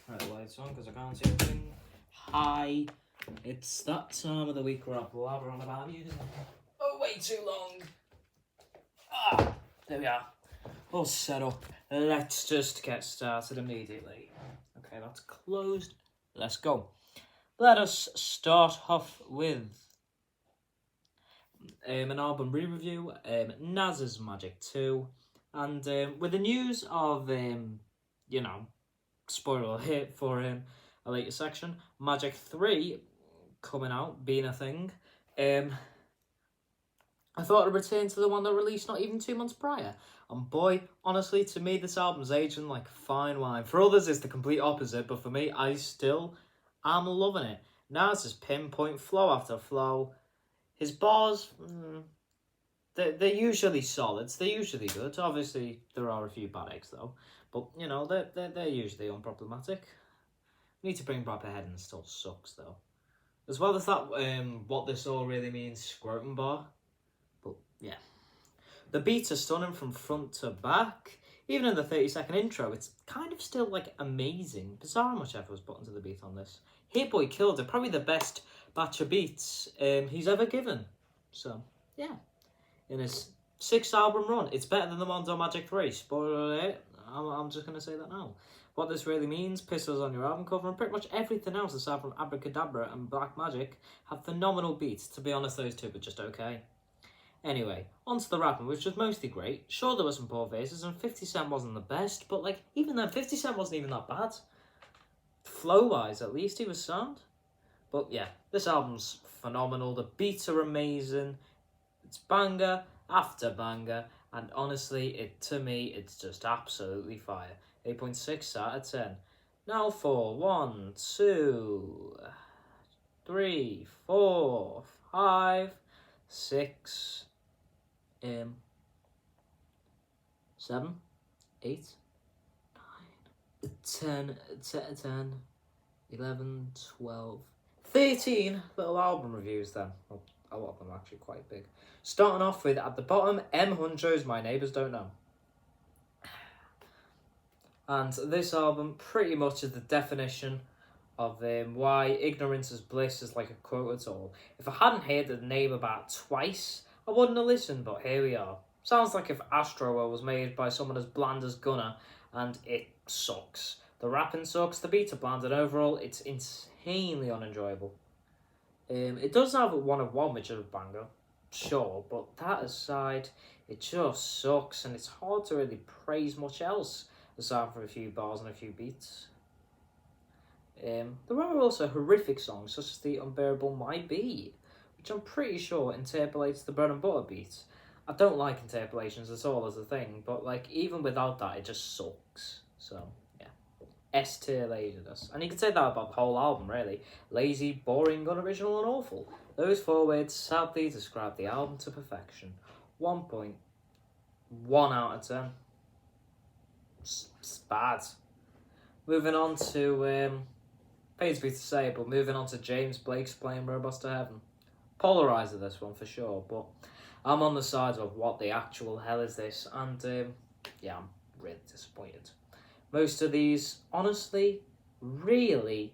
Right, the lights on because I can't see a thing. Hi, it's that time of the week where I blabber on about music. Oh, way too long. There we are. All set up. Let's just get started immediately. Okay, that's closed. Let's go. Let us start off with an album re-review, Naz's Magic 2, and with the news of, spoiler hit for a later section, Magic 3 coming out, being a thing, I thought I'd return to the one that released not even 2 months prior. And boy, honestly, to me, this album's aging like fine wine. For others, it's the complete opposite, but for me, I still am loving it. Nas is pinpoint, flow after flow. His bars, they're usually solids. They're usually good. Obviously, there are a few bad eggs, though. But, they're usually unproblematic. We need to bring Brad Head and still sucks, though. As well as that, what this all really means, scrotum bar. But, yeah. The beats are stunning from front to back. Even in the 30-second intro, it's kind of still, amazing. Bizarre how much effort was put into the beat on this. Hit Boy killed it. Probably the best batch of beats he's ever given. So, yeah. In his 6th album run, it's better than the ones on Magic 3. Spoiler alert. I'm just going to say that now. What this really means, Pistols on your album cover, and pretty much everything else aside from Abracadabra and Black Magic have phenomenal beats. To be honest, those two were just okay. Anyway, onto the rapping, which was mostly great. Sure, there were some poor verses, and 50 Cent wasn't the best, but, even then, 50 Cent wasn't even that bad. Flow-wise, at least, he was sound. But, yeah, this album's phenomenal. The beats are amazing. It's banger after banger, and honestly, to me, it's just absolutely fire. 8.6 out of 10. Now for 1, 2, 3, 4, 5, 6, 7, 8, 9, 10, 11, 12, 13 little album reviews then. Well, a lot of them are actually quite big. Starting off with, at the bottom, M. Huncho's My Neighbours Don't Know. And this album pretty much is the definition of why ignorance is bliss is like a quote at all. If I hadn't heard the name about twice, I wouldn't have listened, but here we are. Sounds like if Astroworld was made by someone as bland as Gunna, and it sucks. The rapping sucks, the beats are bland, and overall, it's insanely unenjoyable. It does have a 1 of 1, which is a banger, sure, but that aside, it just sucks, and it's hard to really praise much else aside from a few bars and a few beats. There are also horrific songs, such as The Unbearable Might Be, which I'm pretty sure interpolates the bread and butter beats. I don't like interpolations at all as a thing, but even without that, it just sucks. So, yeah. S tier laziness. And you can say that about the whole album, really. Lazy, boring, unoriginal, and awful. Those 4 words sadly describe the album to perfection. 1.1 out of 10. It's bad. Moving on to, pains me to say, but moving on to James Blake's Playing Robots to Heaven. Polarizer this one for sure, but I'm on the side of what the actual hell is this, and yeah, I'm really disappointed. Most of these, honestly, really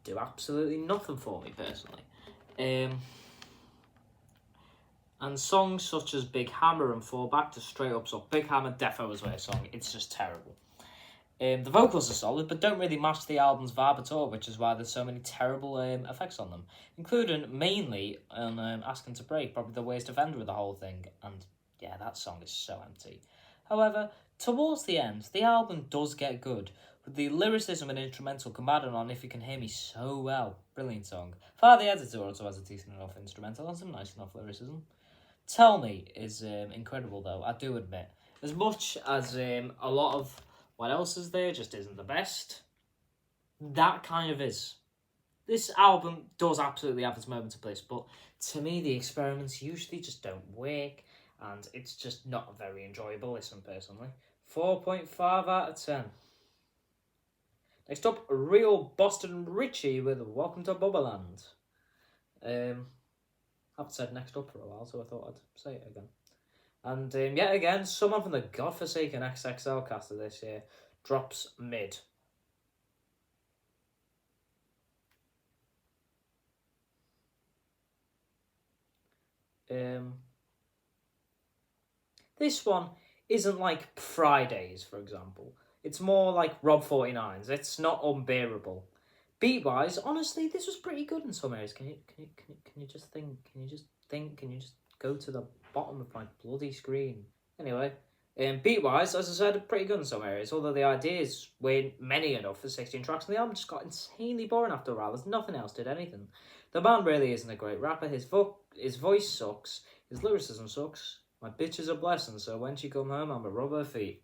do absolutely nothing for me personally. And songs such as Big Hammer and Fall Back to straight up suck. Big Hammer defo is a song. It's just terrible. The vocals are solid, but don't really match the album's vibe at all, which is why there's so many terrible effects on them, including mainly on Asking to Break, probably the worst offender of the whole thing. And yeah, that song is so empty. However, towards the end, the album does get good, with the lyricism and instrumental combining on If You Can Hear Me so well. Brilliant song. Far the Editor also has a decent enough instrumental and some nice enough lyricism. Tell Me is incredible, though, I do admit. As much as a lot of what else is there just isn't the best, that kind of is. This album does absolutely have its moments of bliss, but to me, the experiments usually just don't work, and it's just not a very enjoyable listen, personally. 4.5 out of 10. Next up, Real Boston Richie with Welcome to Bubbaland. Haven't said next up for a while, so I thought I'd say it again. And yet again, someone from the godforsaken XXL cast of this year drops mid. This one isn't like Fridays, for example. It's more like Rob 49's. It's not unbearable. Beat wise, honestly, this was pretty good in some areas. Can you just think? Can you just think? Can you just go to the bottom of my bloody screen? Anyway, beat wise, as I said, pretty good in some areas. Although the ideas weren't many enough for 16 tracks, and the album just got insanely boring after a while. There's nothing else did anything. The man really isn't a great rapper. His voice sucks. His lyricism sucks. My bitch is a blessing, so when she come home, I'ma rub her feet.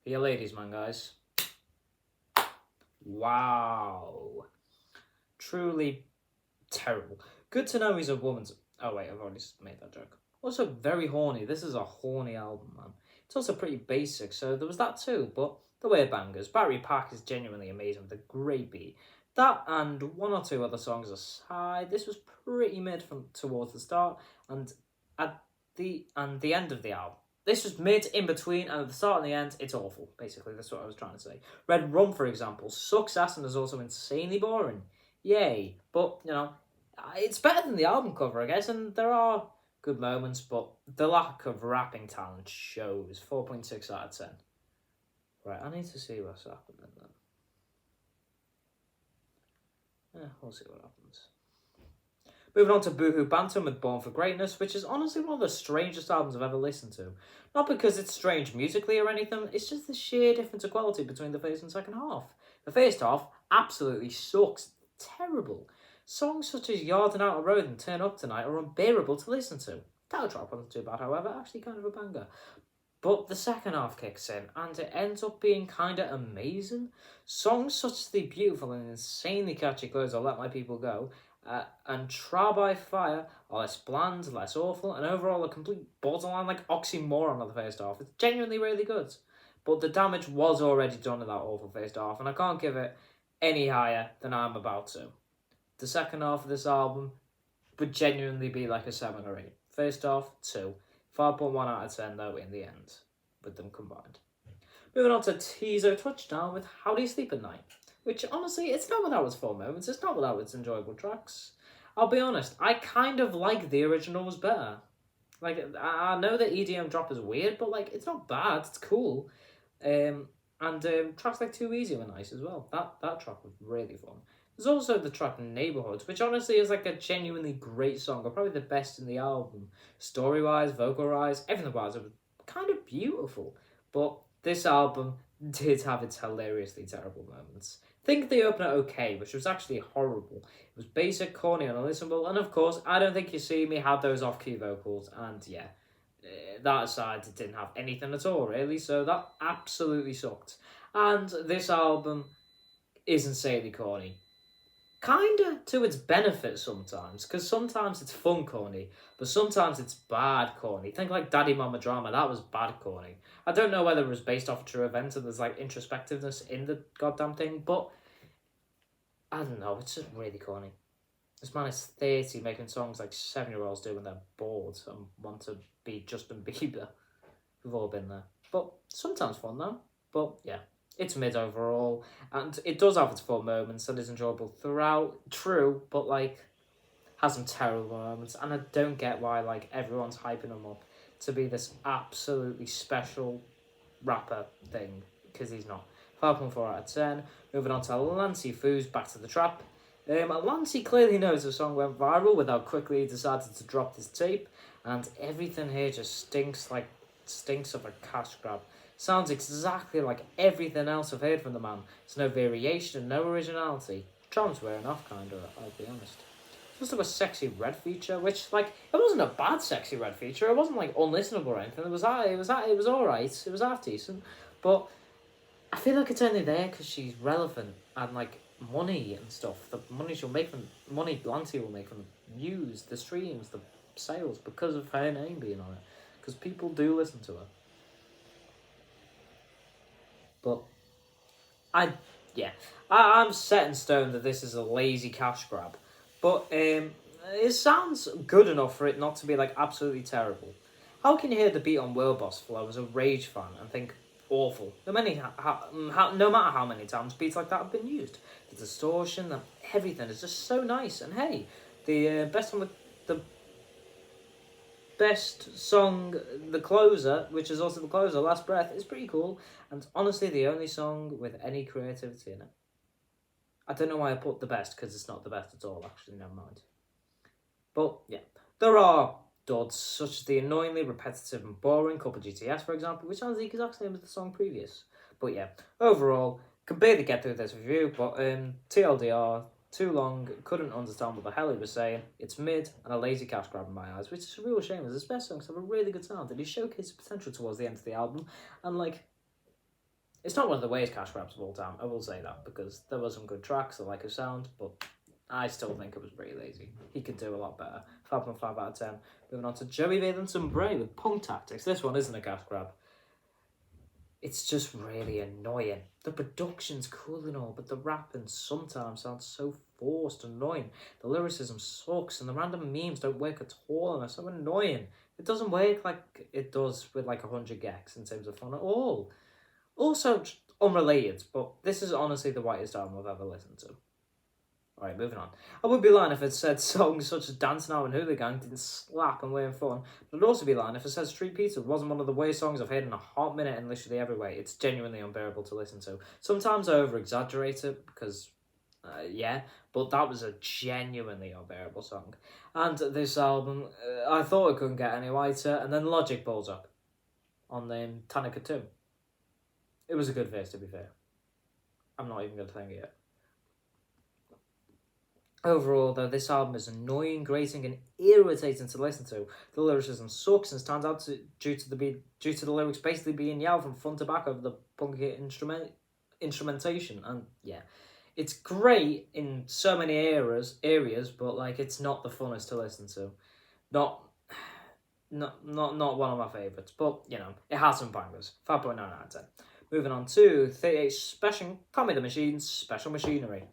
For your ladies, man, guys. Wow. Truly terrible. Good to know he's a woman's... Oh, wait, I've already made that joke. Also, very horny. This is a horny album, man. It's also pretty basic, so there was that too, but the way it bangers. Battery Pack is genuinely amazing with a great beat. That and one or two other songs aside, this was pretty mid from towards the start, and at the end of the album. This was mid, in between, and at the start and the end, it's awful. Basically, that's what I was trying to say. Red Rum, for example, sucks ass and is also insanely boring. Yay. But, you know, it's better than the album cover, I guess, and there are good moments, but the lack of rapping talent shows. 4.6 out of 10. Right, I need to see what's happening then. Yeah, we'll see what happens. Moving on to Boohoo Bantam with Born for Greatness, which is honestly one of the strangest albums I've ever listened to. Not because it's strange musically or anything, it's just the sheer difference of quality between the first and second half. The first half absolutely sucks. Terrible. Songs such as Yard and Outer Road and Turn Up Tonight are unbearable to listen to. Title track wasn't too bad, however, actually kind of a banger. But the second half kicks in, and it ends up being kinda amazing. Songs such as the beautiful and insanely catchy close of Let My People Go, and Trial by Fire are less bland, less awful, and overall a complete borderline like oxymoron of the first half. It's genuinely really good. But the damage was already done in that awful first half, and I can't give it any higher than I'm about to. The second half of this album would genuinely be like a 7 or 8. First half, 2. 5.1 out of 10 though in the end, with them combined. Moving on to Teezo Touchdown with How Do You Sleep at Night? Which, honestly, it's not without its fun moments, it's not without its enjoyable tracks. I'll be honest, I kind of like the originals better. Like, I know that EDM drop is weird, but, like, it's not bad, it's cool. And tracks like Too Easy were nice as well. That track was really fun. There's also the track Neighborhoods, which honestly is like a genuinely great song, or probably the best in the album. Story-wise, vocal-wise, everything-wise, it was kind of beautiful. But this album did have its hilariously terrible moments. Think the opener okay, which was actually horrible. It was basic, corny, and unlistenable, and of course, I Don't Think You See Me had those off-key vocals, and yeah, that aside, it didn't have anything at all, really, so that absolutely sucked. And this album is insanely corny. Kinda to its benefit sometimes, because sometimes it's fun corny, but sometimes it's bad corny. Think like Daddy Mama Drama, that was bad corny. I don't know whether it was based off a true event and there's like introspectiveness in the goddamn thing, but I don't know, it's just really corny. This man is 30 making songs like 7-year-olds do when they're bored and want to be Justin Bieber. We've all been there. But sometimes fun though. But yeah, it's mid overall, and it does have its fun moments and is enjoyable throughout. True, but like has some terrible moments, and I don't get why like everyone's hyping him up to be this absolutely special rapper thing, because he's not. 5.4 out of 10. Moving on to Lancey Foos, Back to the Trap. Lancey clearly knows the song went viral with how quickly he decided to drop this tape, and everything here just stinks of a cash grab. Sounds exactly like everything else I've heard from the man. There's no variation, no originality. Charm's wearing off, kinda, I'll be honest. There's also a Sexy Red feature, which, like, it wasn't a bad Sexy Red feature. It wasn't, like, unlistenable or anything. It was alright. It was half decent. But I feel like it's only there because she's relevant and, like, money and stuff. The money she'll make from... Money Lancey will make from the views, the streams, the sales, because of her name being on it. Because people do listen to her. But I'm set in stone that this is a lazy cash grab. But it sounds good enough for it not to be like absolutely terrible. How can you hear the beat on World Boss Flow as a Rage fan and think awful? No matter how many times beats like that have been used, the distortion, everything is just so nice. And hey, the the best song, the closer, which is also the closer, Last Breath, is pretty cool. And honestly, the only song with any creativity in it. I don't know why I put the best because it's not the best at all. Actually, never mind. But yeah, there are duds such as the annoyingly repetitive and boring Couple GTS, for example, which sounds the exact same as the song previous. But yeah, overall, can barely get through this review. But TLDR, too long, couldn't understand what the hell he was saying. It's mid and a lazy cash grab in my eyes, which is a real shame as his best songs have a really good sound and he showcased potential towards the end of the album. And like, it's not one of the worst cash grabs of all time, I will say that, because there were some good tracks, I like his sound, but I still think it was pretty lazy. He could do a lot better. 5.5 out of 10. Moving on to Joey Valence and Bray with Punk Tactics. This one isn't a cash grab. It's just really annoying. The production's cool and all, but the rapping sometimes sounds so forced and annoying. The lyricism sucks, and the random memes don't work at all, and are so annoying. It doesn't work like it does with like 100 gex in terms of fun at all. Also, unrelated, but this is honestly the whitest album I've ever listened to. Alright, moving on. I would be lying if it said songs such as Dance Now and Hooligan didn't slap and weren't fun, but I'd also be lying if it said Street Pizza wasn't one of the worst songs I've heard in a hot minute in literally every way. It's genuinely unbearable to listen to. Sometimes I over-exaggerate it because, yeah, but that was a genuinely unbearable song. And this album, I thought it couldn't get any lighter, and then Logic balls up on the Tanika 2. It was a good verse, to be fair. I'm not even going to thank it yet. Overall, though, this album is annoying, grating, and irritating to listen to. The lyricism sucks and stands out due to the lyrics basically being yelled from front to back over the punky instrumentation. And yeah, it's great in so many areas, but like it's not the funnest to listen to. Not one of my favourites, but you know, it has some bangers. 5.9 out of 10. Moving on to 38 Special Comedy the Machines Special Machinery.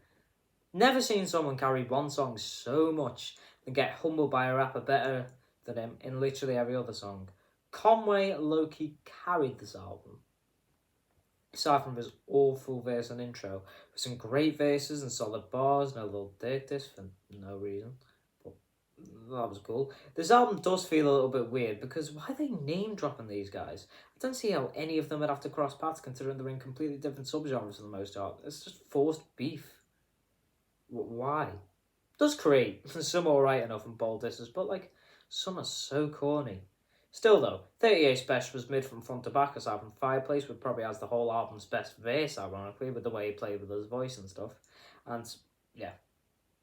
Never seen someone carry one song so much and get humbled by a rapper better than him in literally every other song. Conway low-key carried this album. Aside from his awful verse and intro, with some great verses and solid bars, no little dick diss for no reason. But that was cool. This album does feel a little bit weird because why are they name dropping these guys? I don't see how any of them would have to cross paths considering they're in completely different subgenres for the most part. It's just forced beef. Why? Does create some alright enough and bold disses, but like some are so corny. Still though, 38 Special was mid from front to back aside from Fireplace, which probably has the whole album's best verse, ironically, with the way he played with his voice and stuff. And yeah,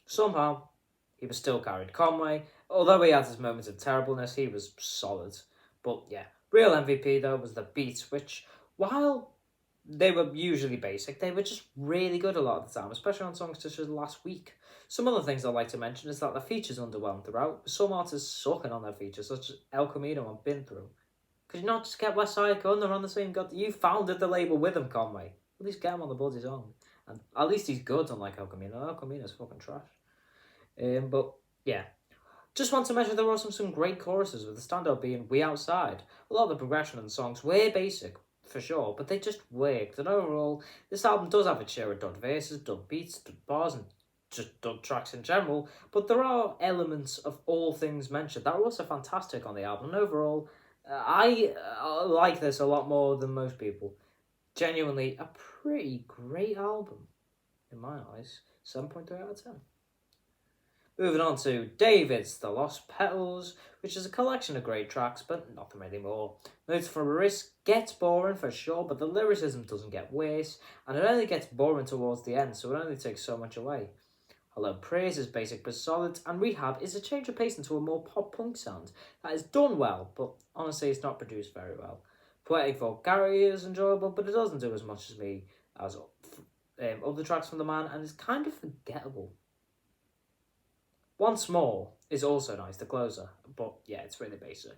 somehow he was still carried. Conway, although he had his moments of terribleness, he was solid. But yeah, real MVP though was the beats, which while they were usually basic, they were just really good a lot of the time, especially on songs such as Last Week. Some other things I'd like to mention is that the features underwhelmed throughout. Some artists sucking on their features, such as El Camino and Been Through. Could you not just get Westside Gun? They're on the same god. You founded the label with him, Conway. At least get him on the bloody song. And at least he's good, unlike El Camino. El Camino's fucking trash. But yeah. Just want to mention there were also some great choruses, with the standout being We Outside. A lot of the progression of the songs were basic, for sure, but they just worked. And overall, this album does have its share of dud verses, dud beats, dud bars, and just dud tracks in general, but there are elements of all things mentioned that are also fantastic on the album. And overall, I like this a lot more than most people. Genuinely, a pretty great album, in my eyes. 7.3 out of 10. Moving on to David's The Lost Petals, which is a collection of great tracks, but nothing really more. Notes from a Risk gets boring for sure, but the lyricism doesn't get worse, and it only gets boring towards the end, so it only takes so much away. Hello Praise is basic but solid, and Rehab is a change of pace into a more pop-punk sound that is done well, but honestly it's not produced very well. Poetic Vulgarity is enjoyable, but it doesn't do as much as me as other tracks from the man, and is kind of forgettable. Once More is also nice, the closer, but yeah, it's really basic.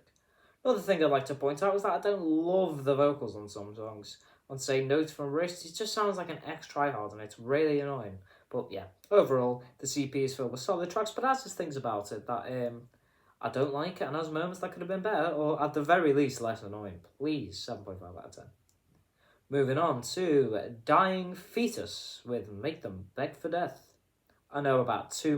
Another thing I'd like to point out is that I don't love the vocals on some songs. On say Notes from Wrist, it just sounds like an ex-tryhard and it's really annoying. But yeah, overall, the CP is filled with solid tracks, but has just things about it that I don't like it, and has moments that could have been better, or at the very least, less annoying. Please, 7.5 out of 10. Moving on to Dying Fetus with Make Them Beg for Death. I know about two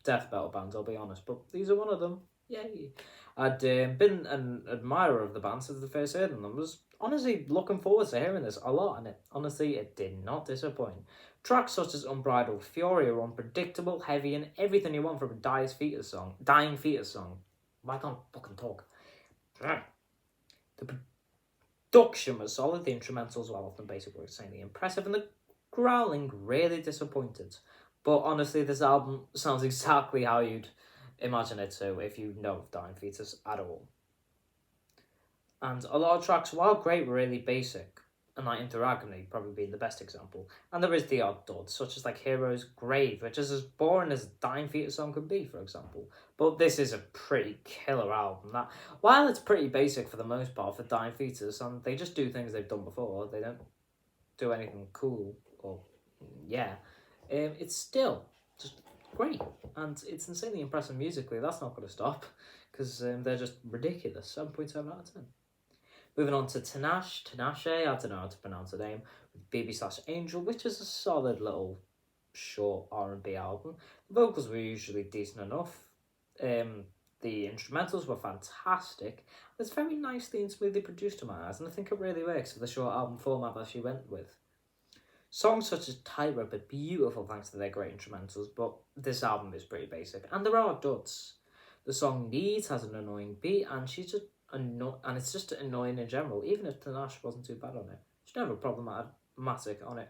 death metal bands, I'll be honest, but these are one of them. Yay. I'd been an admirer of the band since the first heard them, and was honestly looking forward to hearing this a lot, and it did not disappoint. Tracks such as Unbridled Fury are unpredictable, heavy, and everything you want from a Dying Fetus song. Why can't I fucking talk? The production was solid, the instrumentals, while often basic, were insanely impressive, and the growling really disappointed. But honestly, this album sounds exactly how you'd imagine it to if you know of Dying Fetus at all. And a lot of tracks, while great, were really basic. And like Into Agony probably being the best example. And there is the odd dud, such as like Hero's Grave, which is as boring as a Dying Fetus song could be, for example. But this is a pretty killer album. That, while it's pretty basic for the most part for Dying Fetus, and they just do things they've done before, they don't do anything cool or it's still just great, and it's insanely impressive musically. That's not going to stop, because they're just ridiculous. 7.7 out of 10. Moving on to Tinashe, I don't know how to pronounce the name, with Baby/Angel, which is a solid little short R&B album. The vocals were usually decent enough. The instrumentals were fantastic. It's very nicely and smoothly produced to my eyes, and I think it really works for the short album format that she went with. Songs such as Tightrope are beautiful thanks to their great instrumentals, but this album is pretty basic, and there are duds. The song Needs has an annoying beat, and she's just and it's just annoying in general, even if Tinashe wasn't too bad on it. She's never problematic on it.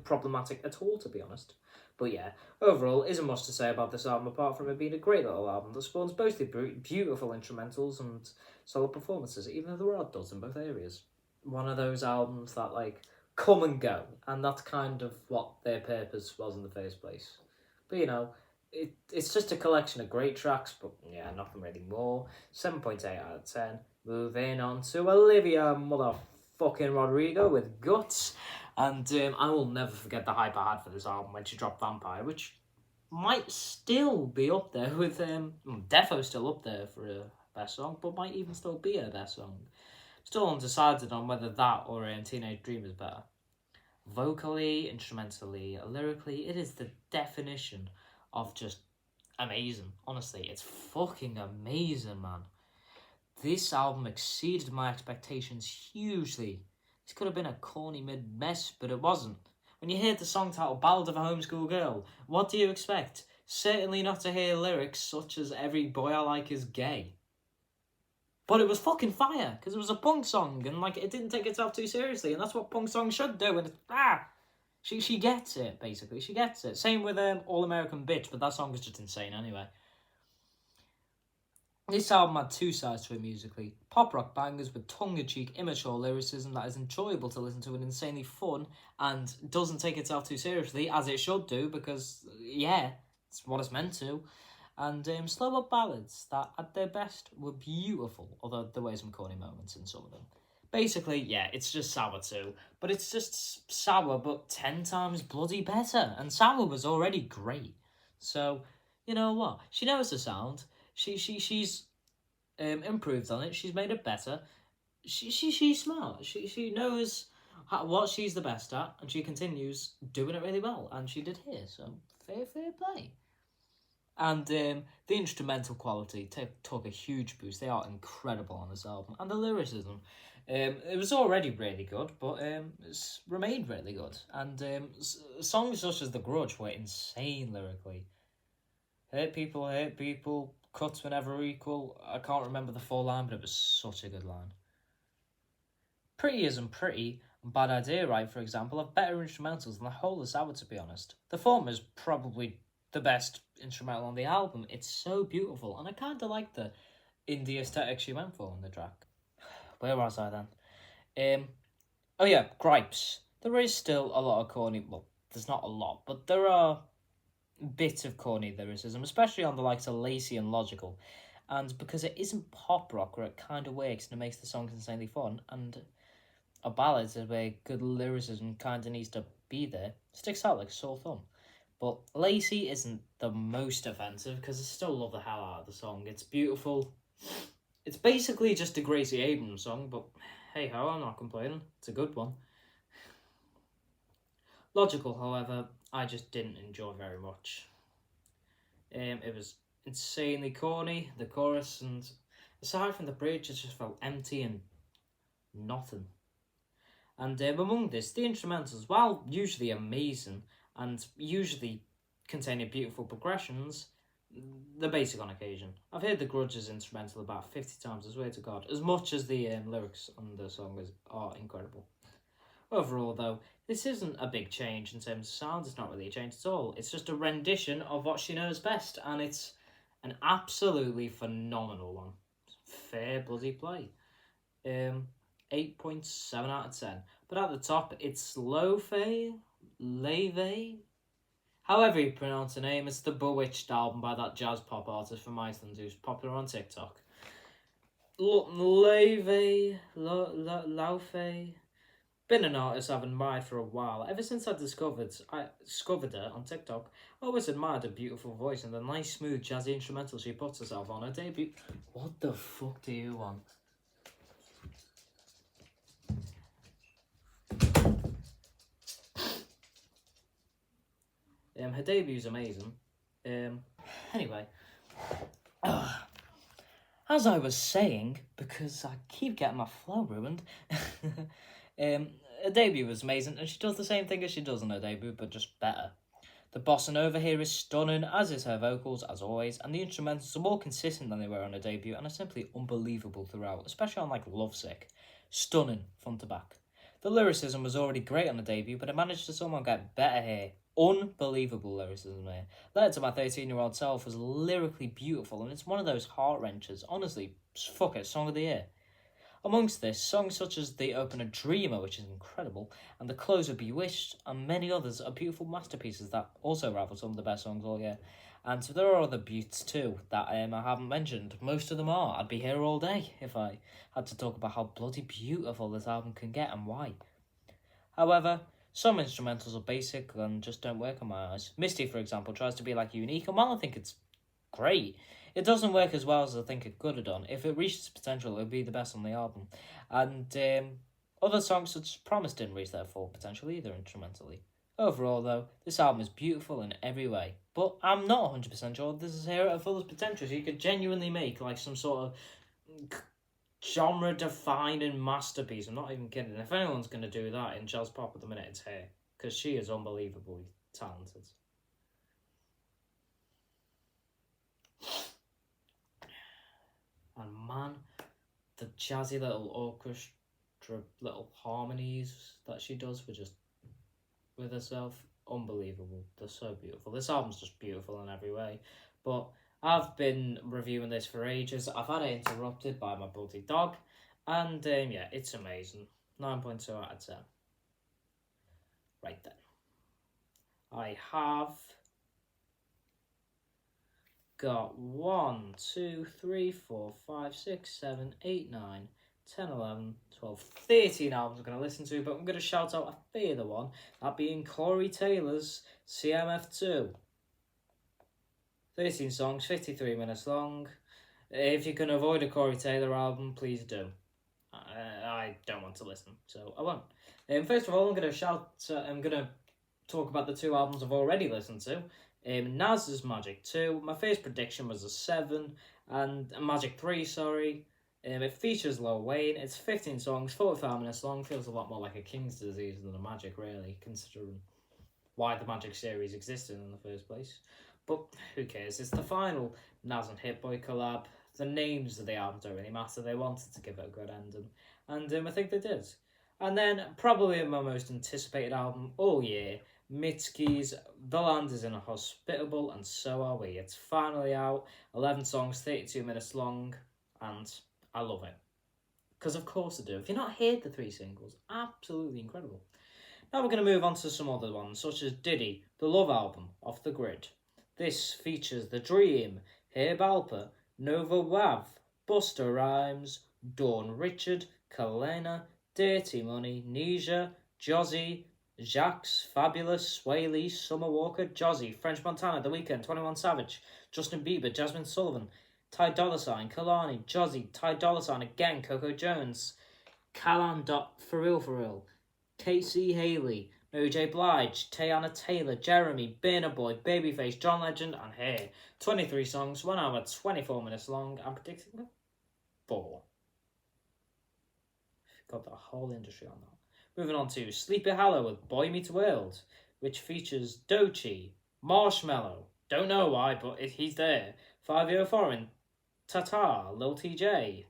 Problematic at all, to be honest. But yeah, overall, isn't much to say about this album apart from it being a great little album that spawns mostly beautiful instrumentals and solid performances, even though there are duds in both areas. One of those albums that, like, come and go, and that's kind of what their purpose was in the first place. But you know, it's just a collection of great tracks, but yeah, nothing really more. 7.8 out of 10. Moving on to Olivia motherfucking Rodrigo with Guts, and I will never forget the hype I had for this album when she dropped Vampire, which might still be up there with Defo's still up there for a best song, but might even still be her best song. Still undecided on whether that or Teenage Dream is better. Vocally, instrumentally, lyrically, it is the definition of just amazing. Honestly, it's fucking amazing, man. This album exceeded my expectations hugely. This could have been a corny mid-mess, but it wasn't. When you hear the song titled Ballad of a Homeschool Girl, what do you expect? Certainly not to hear lyrics such as Every Boy I Like Is Gay. But it was fucking fire, because it was a punk song, and like it didn't take itself too seriously, and that's what punk songs should do, and she gets it, basically, she gets it. Same with All American Bitch, but that song is just insane anyway. This album had two sides to it musically. Pop rock bangers with tongue-in-cheek, immature lyricism that is enjoyable to listen to and insanely fun, and doesn't take itself too seriously, as it should do, because, yeah, it's what it's meant to. And slow-up ballads that, at their best, were beautiful, although there were some corny moments in some of them. Basically, yeah, it's just Sour too, but it's just Sour, but 10 times bloody better, and Sour was already great. So, you know what? She knows the sound. She's improved on it. She's made it better. She's smart. She knows what she's the best at, and she continues doing it really well, and she did here, so fair play. And the instrumental quality took a huge boost. They are incredible on this album. And the lyricism, it was already really good, but it's remained really good. And songs such as The Grudge were insane lyrically. Hurt people, cuts whenever equal. I can't remember the full line, but it was such a good line. Pretty Isn't Pretty and Bad Idea Right, for example, have better instrumentals than the whole of Sour, to be honest. The former is probably the best instrumental on the album. It's so beautiful, and I kind of like the indie aesthetic she went for on the track. Where was I then? Oh yeah, gripes. There is still a lot of corny, well, there's not a lot, but there are bits of corny lyricism, especially on the likes of Lacy and Logical, and because it isn't pop rock where it kind of works and it makes the songs insanely fun, and a ballad where good lyricism kind of needs to be there, sticks out like a sore thumb. But Lacy isn't the most offensive because I still love the hell out of the song. It's beautiful. It's basically just a Gracie Abrams song, but hey ho, I'm not complaining. It's a good one. Logical, however, I just didn't enjoy very much. It was insanely corny, the chorus, and aside from the bridge, it just felt empty and nothing. And among this, the instrumentals, while usually amazing and usually containing beautiful progressions, they're basic on occasion. I've heard the Grudge's instrumental about 50 times, I swear to God, as much as the lyrics on the song are incredible. Overall, though, this isn't a big change in terms of sound. It's not really a change at all. It's just a rendition of what she knows best, and it's an absolutely phenomenal one. Fair bloody play. 8.7 out of 10. But at the top, it's Leve, however you pronounce the name. It's the Bewitched album by that jazz pop artist from Iceland who's popular on TikTok. Leve, been an artist I've admired for a while. Ever since I discovered her on TikTok, I always admired her beautiful voice and the nice, smooth, jazzy instrumental she puts herself on her debut. What the fuck do you want? Her debut's amazing. Anyway. As I was saying, because I keep getting my flow ruined, her debut was amazing, and she does the same thing as she does on her debut, but just better. The bossa nova here is stunning, as is her vocals, as always, and the instrumentals are more consistent than they were on her debut, and are simply unbelievable throughout, especially on, like, Lovesick. Stunning, front to back. The lyricism was already great on the debut, but it managed to somehow get better here. Unbelievable lyricism here. Letter to My 13-Year-Old Self was lyrically beautiful, and it's one of those heart-wrenchers. Honestly, fuck it, Song of the Year. Amongst this, songs such as the opener Dreamer, which is incredible, and the closer Bewitched, and many others are beautiful masterpieces that also rival some of the best songs all year. And so there are other beauts too that I haven't mentioned. Most of them are. I'd be here all day if I had to talk about how bloody beautiful this album can get and why. However, some instrumentals are basic and just don't work in my eyes. Misty, for example, tries to be like unique, and while I think it's great, it doesn't work as well as I think it could have done. If it reached its potential, it would be the best on the album. And other songs such as Promise didn't reach their full potential either instrumentally. Overall, though, this album is beautiful in every way. But I'm not 100% sure this is here at her fullest potential. So you could genuinely make like some sort of genre-defining masterpiece. I'm not even kidding. If anyone's going to do that in jazz pop at the minute, it's her. Because she is unbelievably talented. And man, the jazzy little orchestra, little harmonies that she does with herself, unbelievable. They're so beautiful. This album's just beautiful in every way. But I've been reviewing this for ages. I've had it interrupted by my bloody dog. And yeah, it's amazing. 9.2 out of 10. Right then. I have got 1, 2, 3, 4, 5, 6, 7, 8, 9, 10, 11, 12, 13 albums I'm going to listen to, but I'm going to shout out a further one, that being Corey Taylor's CMF2. 13 songs, 53 minutes long. If you can avoid a Corey Taylor album, please do. I don't want to listen, so I won't. First of all, I'm going to talk about the two albums I've already listened to. Nas's Magic 2, my first prediction was a 7, and Magic 3, sorry. It features Lil Wayne, it's 15 songs, 45 minutes long, feels a lot more like a King's Disease than a Magic, really, considering why the Magic series existed in the first place. But who cares, it's the final Nas and Hit Boy collab. The names of the albums don't really matter, they wanted to give it a good ending, and I think they did. And then, probably my most anticipated album all year, Mitski's The Land is Inhospitable and So Are We. It's finally out, 11 songs, 32 minutes long, and I love it. Because of course I do. If you've not heard the 3 singles, absolutely incredible. Now we're going to move on to some other ones, such as Diddy, the Love album, Off the Grid. This features The Dream, Herb Alper, Nova Wav, Busta Rhymes, Dawn Richard, Kalena, Dirty Money, Nisha, Jozzy, Jax, Fabulous, Sway Lee, Summer Walker, Jozzy, French Montana, The Weeknd, 21 Savage, Justin Bieber, Jasmine Sullivan, Ty Dolla $ign, Kalani, Jozzy, Ty Dolla $ign again, Coco Jones, Callan. For real, Casey Haley, Mary J. Blige, Teyana Taylor, Jeremy, Burna Boy, Babyface, John Legend, and Hair. 23 songs, 1 hour, 24 minutes long. I'm predicting 4. Got the whole industry on that. Moving on to Sleepy Hollow with Boy Meets World, which features Doechii, Marshmello, don't know why, but he's there, 5 Foreign, Tata, Lil TJ,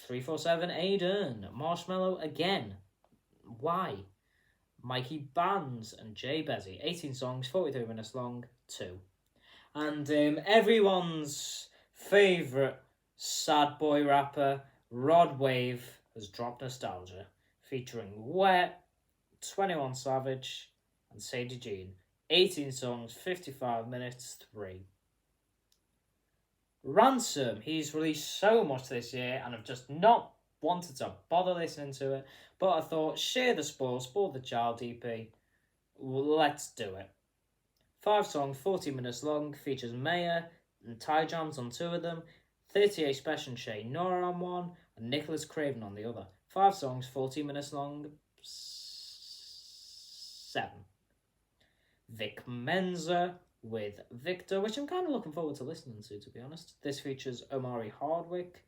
347 Aiden, Marshmello again, why? Mikey Bands and Jay Bezzy, 18 songs, 43 minutes long, 2. And everyone's favourite sad boy rapper, Rod Wave, has dropped Nostalgia, featuring Wet, 21 Savage, and Sadie Jean. 18 songs, 55 minutes, 3. Ransom, he's released so much this year, and I've just not wanted to bother listening to it, but I thought, share the spoil the child EP, let's do it. 5 songs, 40 minutes long, features Maya and Ty Jams on 2 of them, 38 Special and Shay Nora on 1, and Nicholas Craven on the other. 5 songs, 40 minutes long, 7. Vic Mensa with Victor, which I'm kind of looking forward to listening to be honest. This features Omari Hardwick.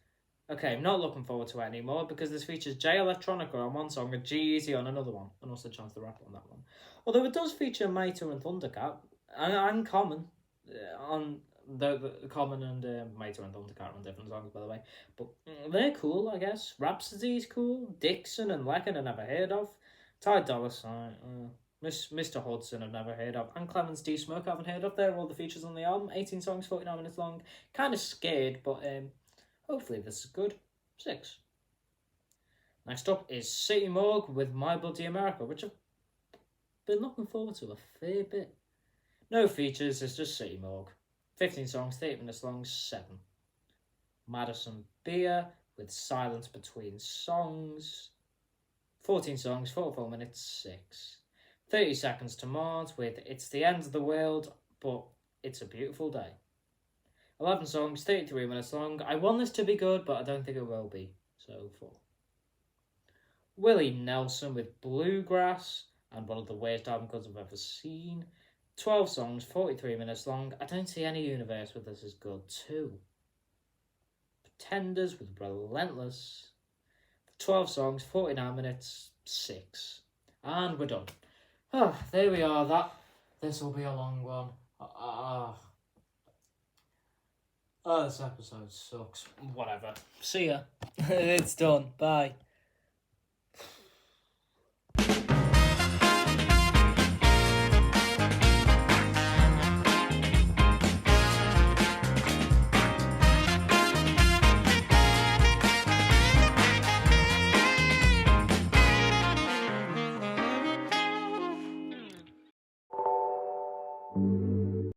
Okay, I'm not looking forward to it anymore because this features Jay Electronica on 1 song and G-Eazy on another one, and also Chance the Rapper on that one. Although it does feature Mater and Thundercat, and Common on the Common and Mater and Thundercat on different songs, by the way. But they're cool, I guess. Rhapsody's cool. Dixon and Lecken I've never heard of. Ty Dolla $ign, Mr. Hudson I've never heard of. And Clemens D. Smoke I haven't heard of. They're all the features on the album. 18 songs, 49 minutes long. Kind of scared, but hopefully this is good. 6. Next up is City Morgue with My Bloody America, which I've been looking forward to a fair bit. No features, it's just City Morgue. 15 songs, 30 minutes long, 7. Madison Beer with Silence Between Songs. 14 songs, 44 minutes, 6. 30 Seconds to Mars with It's the End of the World, but It's a Beautiful Day. 11 songs, 33 minutes long. I want this to be good, but I don't think it will be. So 4. Willie Nelson with Bluegrass, and one of the worst album covers I've ever seen. 12 songs, 43 minutes long. I don't see any universe with this as good. 2. Pretenders with Relentless. 12 songs, 49 minutes, 6. And we're done. Oh, there we are. This will be a long one. This episode sucks. Whatever. See ya. It's done. Bye.